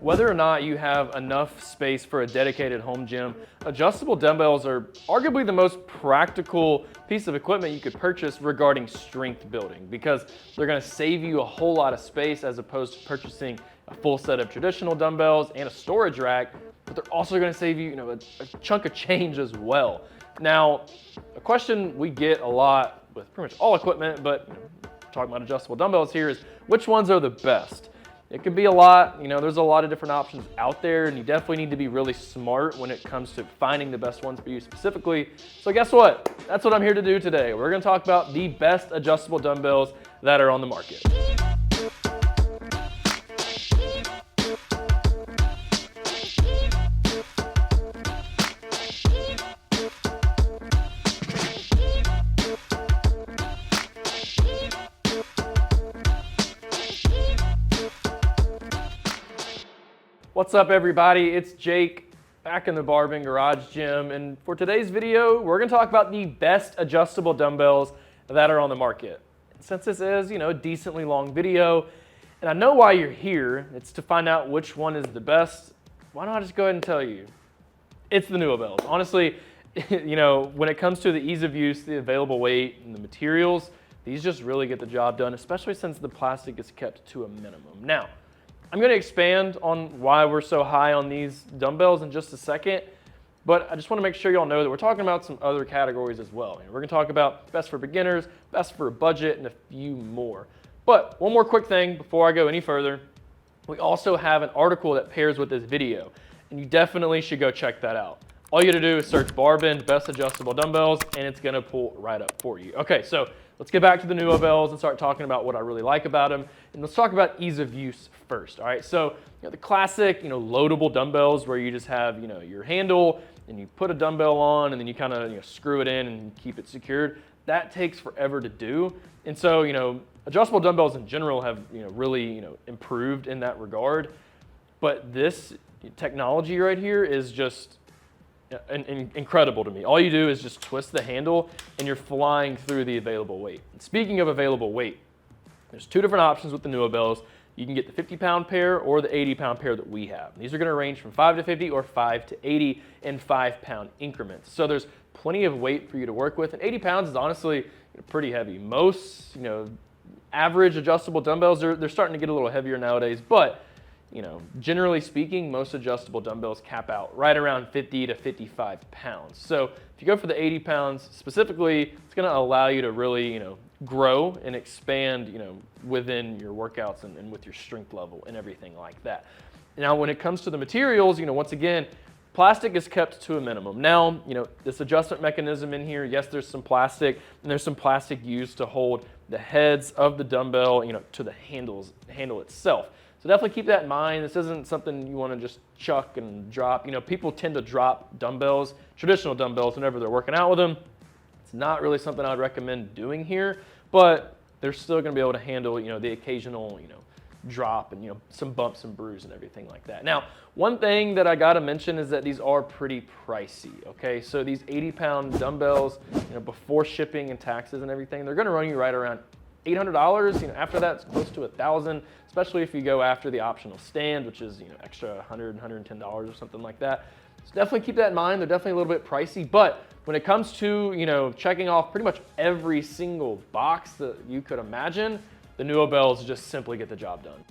Whether or not you have enough space for a dedicated home gym, adjustable dumbbells are arguably the most practical piece of equipment you could purchase regarding strength building, because they're going to save you a whole lot of space as opposed to purchasing a full set of traditional dumbbells and a storage rack, but they're also going to save you, a chunk of change as well. Now, a question we get a lot with pretty much all equipment, but talking about adjustable dumbbells here, is which ones are the best? It could be a lot, there's a lot of different options out there, and you definitely need to be really smart when it comes to finding the best ones for you specifically. So guess what? That's what I'm here to do today. We're gonna talk about the best adjustable dumbbells that are on the market. What's up, everybody? It's Jake back in the BarBend garage gym, and for today's video we're going to talk about the best adjustable dumbbells that are on the market. Since this is a decently long video, and I know why you're here, it's to find out which one is the best. Why don't I just go ahead and tell you? It's the Nüobells. Honestly, when it comes to the ease of use, the available weight, and the materials, these just really get the job done, especially since the plastic is kept to a minimum. Now, I'm going to expand on why we're so high on these dumbbells in just a second, but I just want to make sure y'all know that we're talking about some other categories as well. We're going to talk about best for beginners, best for a budget, and a few more. But one more quick thing before I go any further, we also have an article that pairs with this video, and you definitely should go check that out. All you got to do is search BarBend Best Adjustable Dumbbells, and it's going to pull right up for you. Okay, so let's get back to the Nüobells and start talking about what I really like about them. And let's talk about ease of use first. All right, so the classic, loadable dumbbells where you just have, your handle and you put a dumbbell on and then you kind of screw it in and keep it secured. That takes forever to do. And so, adjustable dumbbells in general have, really, improved in that regard. But this technology right here is just incredible to me. All you do is just twist the handle and you're flying through the available weight. And speaking of available weight, there's two different options with the Nüobells. You can get the 50-pound pair or the 80-pound pair that we have. These are going to range from 5 to 50 or 5 to 80 in 5-pound increments. So there's plenty of weight for you to work with, and 80 pounds is honestly pretty heavy. Most average adjustable dumbbells, they're starting to get a little heavier nowadays, but generally speaking, most adjustable dumbbells cap out right around 50 to 55 pounds. So if you go for the 80 pounds specifically, it's going to allow you to really, grow and expand, within your workouts and with your strength level and everything like that. Now, when it comes to the materials, once again, plastic is kept to a minimum. Now, this adjustment mechanism in here, yes, there's some plastic, and there's some plastic used to hold the heads of the dumbbell, to the handle itself. So definitely keep that in mind. This isn't something you want to just chuck and drop. People tend to drop dumbbells, traditional dumbbells, whenever they're working out with them. It's not really something I'd recommend doing here, but they're still going to be able to handle, the occasional, drop and, some bumps and bruise and everything like that. Now, one thing that I got to mention is that these are pretty pricey, okay? So these 80-pound dumbbells, before shipping and taxes and everything, they're going to run you right around $800. After that, it's close to $1,000, especially if you go after the optional stand, which is, extra $100, $110 or something like that. So definitely keep that in mind. They're definitely a little bit pricey, but when it comes to, checking off pretty much every single box that you could imagine, the Nüobells just simply get the job done.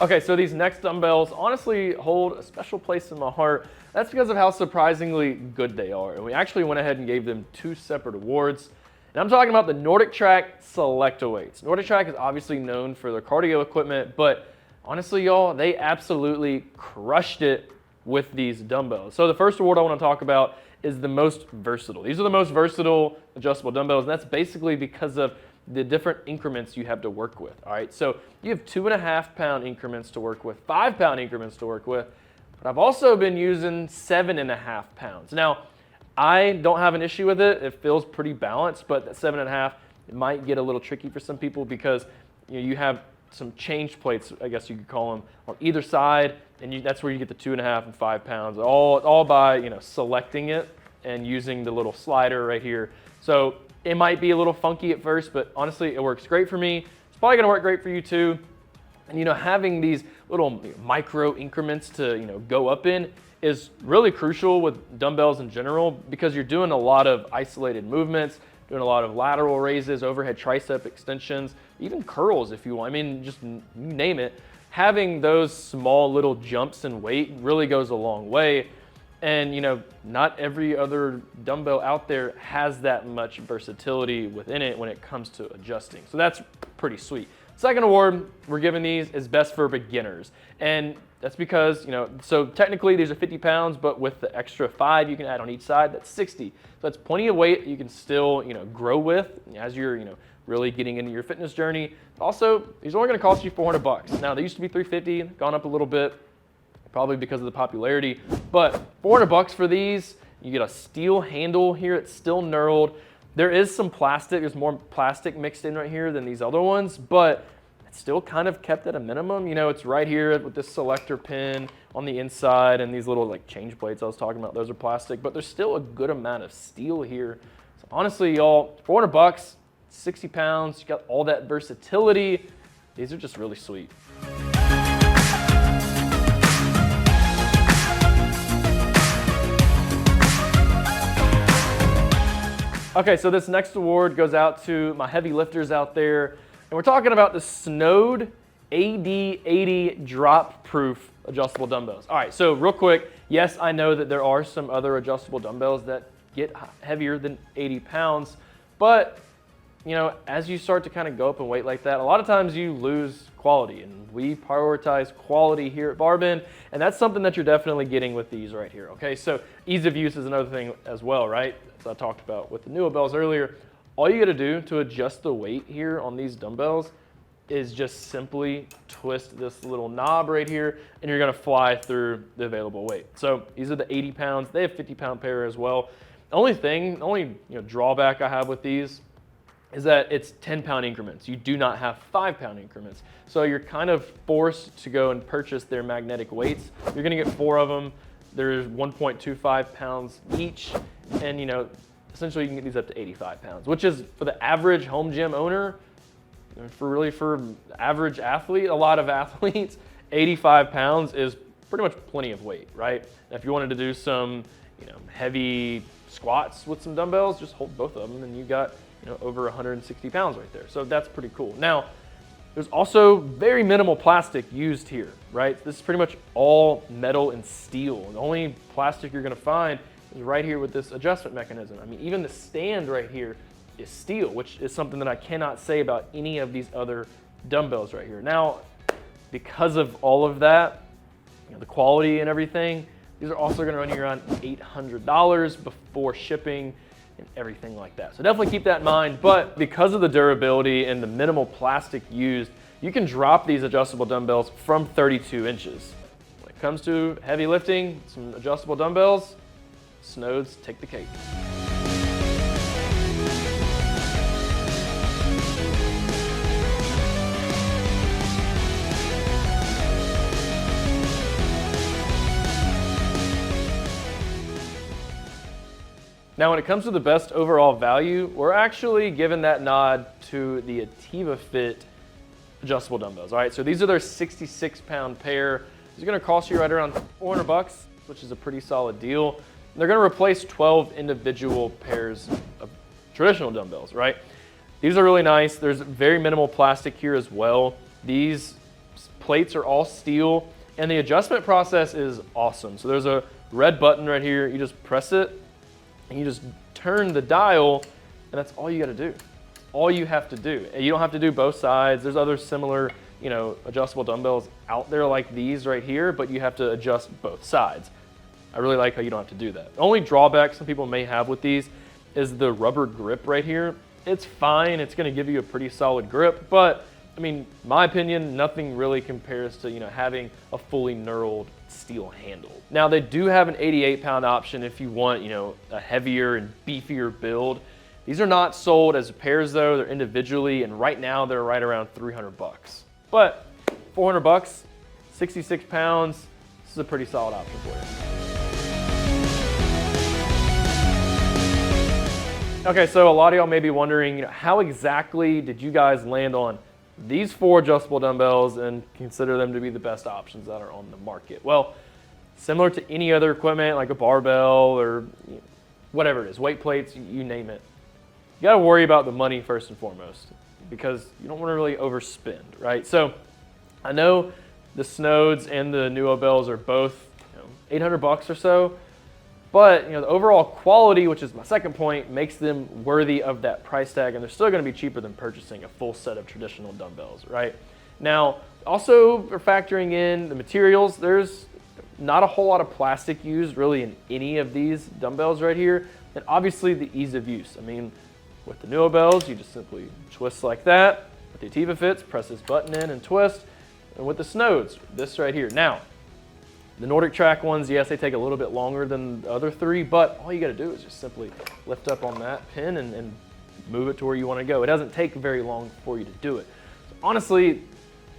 Okay, so these next dumbbells honestly hold a special place in my heart. That's because of how surprisingly good they are. And we actually went ahead and gave them 2 separate awards. And I'm talking about the NordicTrack Select-O-Weights. NordicTrack is obviously known for their cardio equipment, but honestly, y'all, they absolutely crushed it with these dumbbells. So the first award I want to talk about is the most versatile. These are the most versatile adjustable dumbbells, and that's basically because of the different increments you have to work with. All right, so you have 2.5-pound increments to work with, 5-pound increments to work with, but I've also been using 7.5 pounds. Now, I don't have an issue with it. It feels pretty balanced, but that 7.5, it might get a little tricky for some people because you have some change plates, I guess you could call them, on either side, and that's where you get the 2.5 and 5 pounds, all by selecting it and using the little slider right here. So It might be a little funky at first, but honestly, it works great for me. It's probably gonna work great for you too. And having these little micro increments to go up in is really crucial with dumbbells in general, because you're doing a lot of isolated movements, doing a lot of lateral raises, overhead tricep extensions, even curls if you want. I mean, just you name it. Having those small little jumps in weight really goes a long way. And not every other dumbbell out there has that much versatility within it when it comes to adjusting. So that's pretty sweet. Second award we're giving these is best for beginners. And that's because, so technically these are 50 pounds, but with the extra 5 you can add on each side, that's 60. So that's plenty of weight you can still, grow with as you're, really getting into your fitness journey. Also, these are only gonna cost you $400. Now, they used to be $350, gone up a little bit, probably because of the popularity, but $400 for these. You get a steel handle here, it's still knurled. There is some plastic, there's more plastic mixed in right here than these other ones, but it's still kind of kept at a minimum. It's right here with this selector pin on the inside and these little like change plates I was talking about, those are plastic, but there's still a good amount of steel here. So honestly, y'all, $400, 60 pounds, you got all that versatility. These are just really sweet. Okay, so this next award goes out to my heavy lifters out there, and we're talking about the Snode AD80 drop-proof adjustable dumbbells. All right, so real quick, yes, I know that there are some other adjustable dumbbells that get heavier than 80 pounds, but as you start to kind of go up in weight like that, a lot of times you lose quality, and we prioritize quality here at BarBend, and that's something that you're definitely getting with these right here, okay? So ease of use is another thing as well, right? As I talked about with the Nüobells earlier, all you gotta do to adjust the weight here on these dumbbells is just simply twist this little knob right here, and you're gonna fly through the available weight. So these are the 80 pounds, they have 50-pound pair as well. The only drawback I have with these is that it's 10-pound increments. You do not have 5-pound increments. So you're kind of forced to go and purchase their magnetic weights. You're gonna get 4 of them. There's 1.25 pounds each. And essentially you can get these up to 85 pounds, which is for the average home gym owner, for average athlete, a lot of athletes, 85 pounds is pretty much plenty of weight, right? And if you wanted to do some, heavy squats with some dumbbells, just hold both of them and you got over 160 pounds right there. So that's pretty cool. Now, there's also very minimal plastic used here, right? This is pretty much all metal and steel. And the only plastic you're gonna find is right here with this adjustment mechanism. I mean, even the stand right here is steel, which is something that I cannot say about any of these other dumbbells right here. Now, because of all of that, the quality and everything, these are also gonna run you around $800 before shipping and everything like that. So definitely keep that in mind, but because of the durability and the minimal plastic used, you can drop these adjustable dumbbells from 32 inches. When it comes to heavy lifting, some adjustable dumbbells, Snodes take the cake. Now, when it comes to the best overall value, we're actually giving that nod to the Ativafit adjustable dumbbells. All right, so these are their 66-pound pair. These are gonna cost you right around $400, which is a pretty solid deal. They're gonna replace 12 individual pairs of traditional dumbbells, right? These are really nice. There's very minimal plastic here as well. These plates are all steel, and the adjustment process is awesome. So there's a red button right here. You just press it, and you just turn the dial, and that's all you gotta do. All you have to do. And you don't have to do both sides. There's other similar, adjustable dumbbells out there like these right here, but you have to adjust both sides. I really like how you don't have to do that. The only drawback some people may have with these is the rubber grip right here. It's fine, it's gonna give you a pretty solid grip, but I mean, my opinion, nothing really compares to, having a fully knurled steel handle. Now, they do have an 88-pound option if you want, a heavier and beefier build. These are not sold as pairs though, they're individually, and right now they're right around $300. But $400, 66 pounds, this is a pretty solid option for you. Okay, so a lot of y'all may be wondering, how exactly did you guys land on these 4 adjustable dumbbells and consider them to be the best options that are on the market? Well, similar to any other equipment like a barbell or whatever it is, weight plates, you name it, you gotta worry about the money first and foremost, because you don't wanna really overspend, right? So I know the Snodes and the Nüobells are both 800 bucks or so, but the overall quality, which is my second point, makes them worthy of that price tag, and they're still gonna be cheaper than purchasing a full set of traditional dumbbells, right? Now, also we're factoring in the materials. There's not a whole lot of plastic used really in any of these dumbbells right here, and obviously the ease of use. I mean, with the Nüobells, you just simply twist like that. With the Ativafits, press this button in and twist. And with the Snodes, this right here. Now, the NordicTrack ones, yes, they take a little bit longer than the other 3, but all you gotta do is just simply lift up on that pin and move it to where you wanna go. It doesn't take very long for you to do it. So honestly,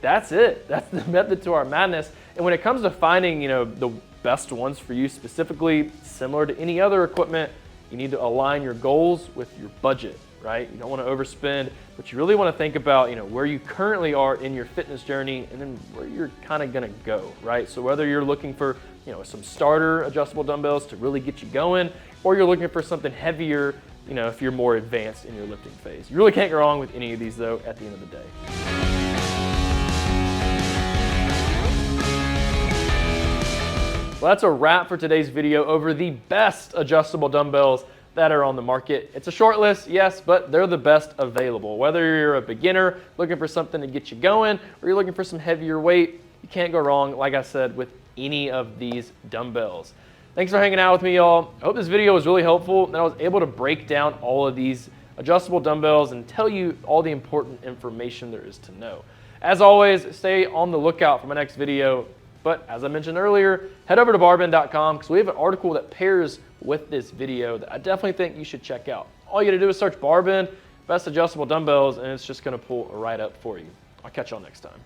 that's it. That's the method to our madness. And when it comes to finding, the best ones for you specifically, similar to any other equipment, you need to align your goals with your budget, right? You don't want to overspend, but you really want to think about, where you currently are in your fitness journey and then where you're kind of going to go, right? So whether you're looking for, some starter adjustable dumbbells to really get you going, or you're looking for something heavier, if you're more advanced in your lifting phase. You really can't go wrong with any of these though at the end of the day. Well, that's a wrap for today's video over the best adjustable dumbbells that are on the market. It's a short list, yes, but they're the best available. Whether you're a beginner looking for something to get you going, or you're looking for some heavier weight, you can't go wrong, like I said, with any of these dumbbells. Thanks for hanging out with me, y'all. I hope this video was really helpful, and I was able to break down all of these adjustable dumbbells and tell you all the important information there is to know. As always, stay on the lookout for my next video. But as I mentioned earlier, head over to BarBend.com because we have an article that pairs with this video that I definitely think you should check out. All you gotta do is search BarBend, best adjustable dumbbells, and it's just gonna pull right up for you. I'll catch y'all next time.